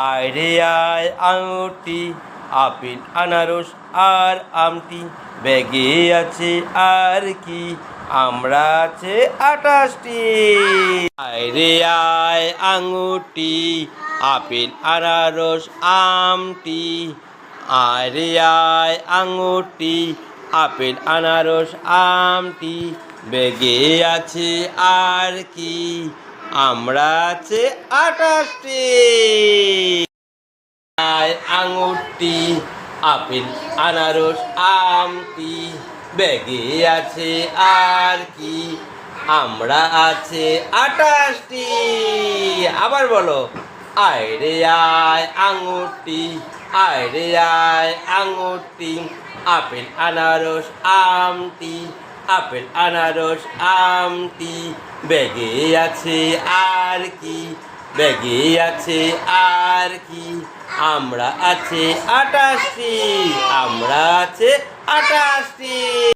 আয় রে আয় আঙুরটি আপেল আনারস আর আমটি, ব্যাগে আছে আর কি, আমরা আছে 28টি। আয় রে আয় আঙুরটি আপেল আনারস আমটি, আয় রে আয় আঙুরটি আপেল আনারস আমটি, ব্যাগে আছে আর কি, আমরা আছে 28টি। আয় আঙুরটি আপেল আনারস আমটি, ব্যাগে আছে আর কি, আমরা আছে 28টি। আবার বলো, আয় রে আয় আঙুরটি, আয় রে আয় আঙুরটি আপেল আনারস আমটি, আপেল আনারস আমটি, ব্যাগে আছে আর কি, ব্যাগে আছে আর কি, আমরা আছে 28টি, আমরা আছে 28টি।